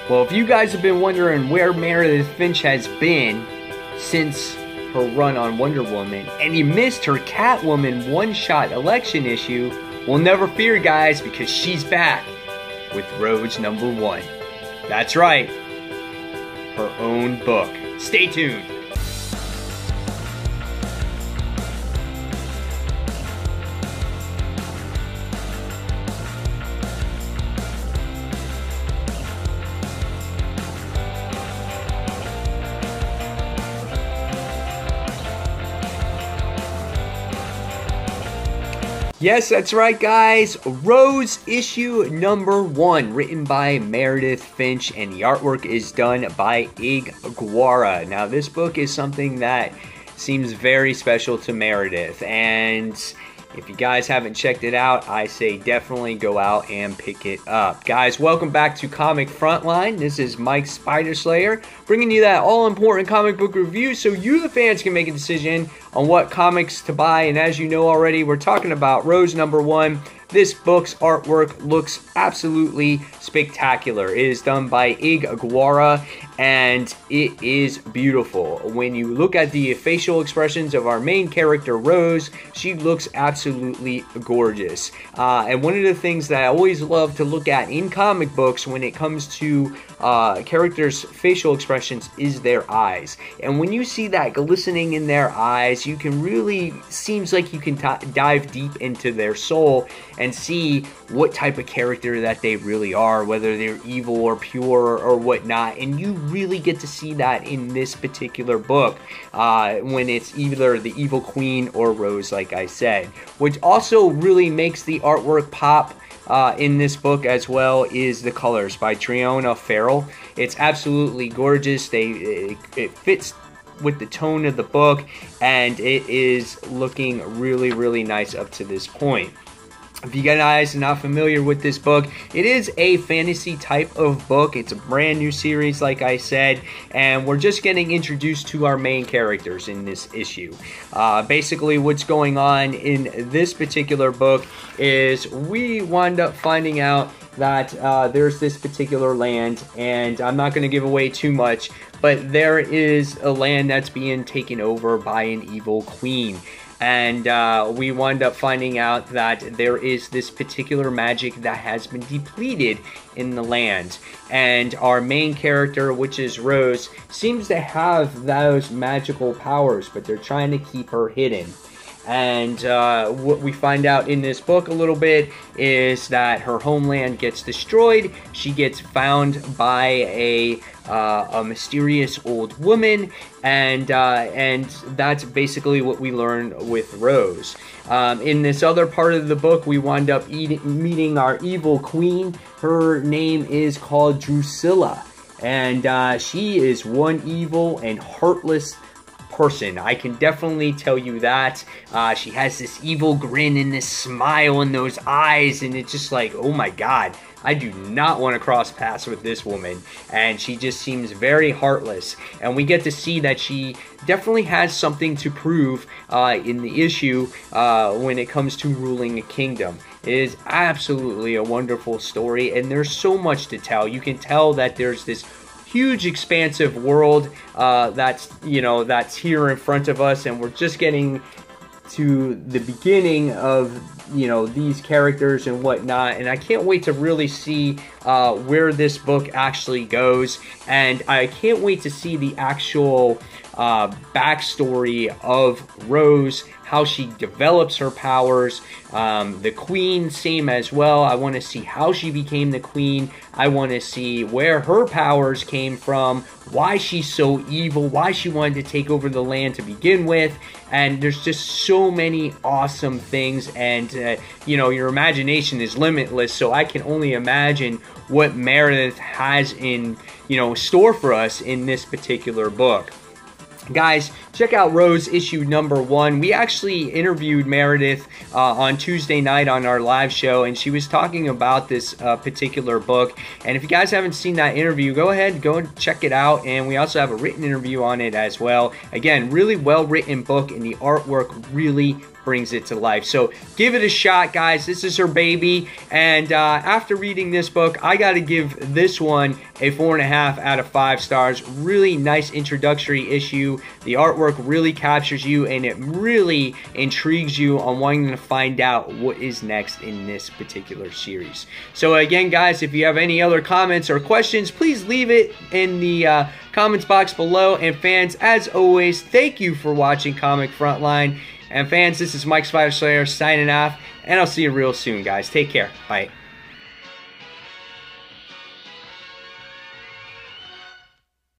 Well, if you guys have been wondering where Meredith Finch has been since her run on Wonder Woman, and you missed her Catwoman one-shot election issue, well, never fear, guys, because she's back with Rose #1. That's right, her own book. Stay tuned. Yes, that's right, guys. Rose issue #1, written by Meredith Finch, and the artwork is done by Ig Guara. Now, this book is something that seems very special to Meredith, and if you guys haven't checked it out, I say definitely go out and pick it up. Guys, welcome back to Comic Frontline. This is Mike Spiderslayer, bringing you that all-important comic book review so you, the fans, can make a decision on what comics to buy. And as you know already, we're talking about Rose #1. This book's artwork looks absolutely spectacular. It is done by Ig Guara, and it is beautiful. When you look at the facial expressions of our main character, Rose, she looks absolutely gorgeous. And one of the things that I always love to look at in comic books when it comes to characters' facial expressions is their eyes. And when you see that glistening in their eyes, you can really, seems like you can dive deep into their soul and see what type of character that they really are, whether they're evil or pure or whatnot. And you really get to see that in this particular book when it's either the evil queen or Rose, like I said. Which also really makes the artwork pop in this book as well is the colors by Triona Farrell. It's absolutely gorgeous. It fits with the tone of the book, and it is looking really, really nice up to this point. If you guys are not familiar with this book, it is a fantasy type of book. It's a brand new series, like I said, and we're just getting introduced to our main characters in this issue. Basically, what's going on in this particular book is we wind up finding out that there's this particular land, and I'm not going to give away too much, but there is a land that's being taken over by an evil queen. And we wind up finding out that there is this particular magic that has been depleted in the land. And our main character, which is Rose, seems to have those magical powers, but they're trying to keep her hidden. And what we find out in this book a little bit is that her homeland gets destroyed. She gets found by a mysterious old woman, and that's basically what we learn with Rose. In this other part of the book, we wind up meeting our evil queen. Her name is called Drusilla, and she is one evil and heartless person. I can definitely tell you that. She has this evil grin and this smile and those eyes, and it's just like, oh my god, I do not want to cross paths with this woman. And she just seems very heartless, and we get to see that she definitely has something to prove in the issue when it comes to ruling a kingdom. It is absolutely a wonderful story, and there's so much to tell. You can tell that there's this huge expansive world that's here in front of us, and we're just getting to the beginning of these characters and whatnot, and I can't wait to really see where this book actually goes, and I can't wait to see the actual backstory of Rose, how she develops her powers. The queen, same as well. I want to see how she became the queen. I want to see where her powers came from, why she's so evil, why she wanted to take over the land to begin with. And there's just so many awesome things, and your imagination is limitless, so I can only imagine what Meredith has in store for us in this particular book. Guys, check out Rose issue #1. We actually interviewed Meredith on Tuesday night on our live show, and she was talking about this particular book. And if you guys haven't seen that interview, go ahead, go and check it out. And we also have a written interview on it as well. Again, really well written book, and the artwork really brings it to life. So give it a shot, guys. This is her baby. And after reading this book, I got to give this one a 4.5 out of 5 stars. Really nice introductory issue. The artwork really captures you, and it really intrigues you on wanting to find out what is next in this particular series. So again, guys, if you have any other comments or questions, please leave it in the comments box below. And fans, as always, thank you for watching Comic Frontline. And fans, this is Mike Spider Slayer signing off, and I'll see you real soon, guys. Take care. Bye.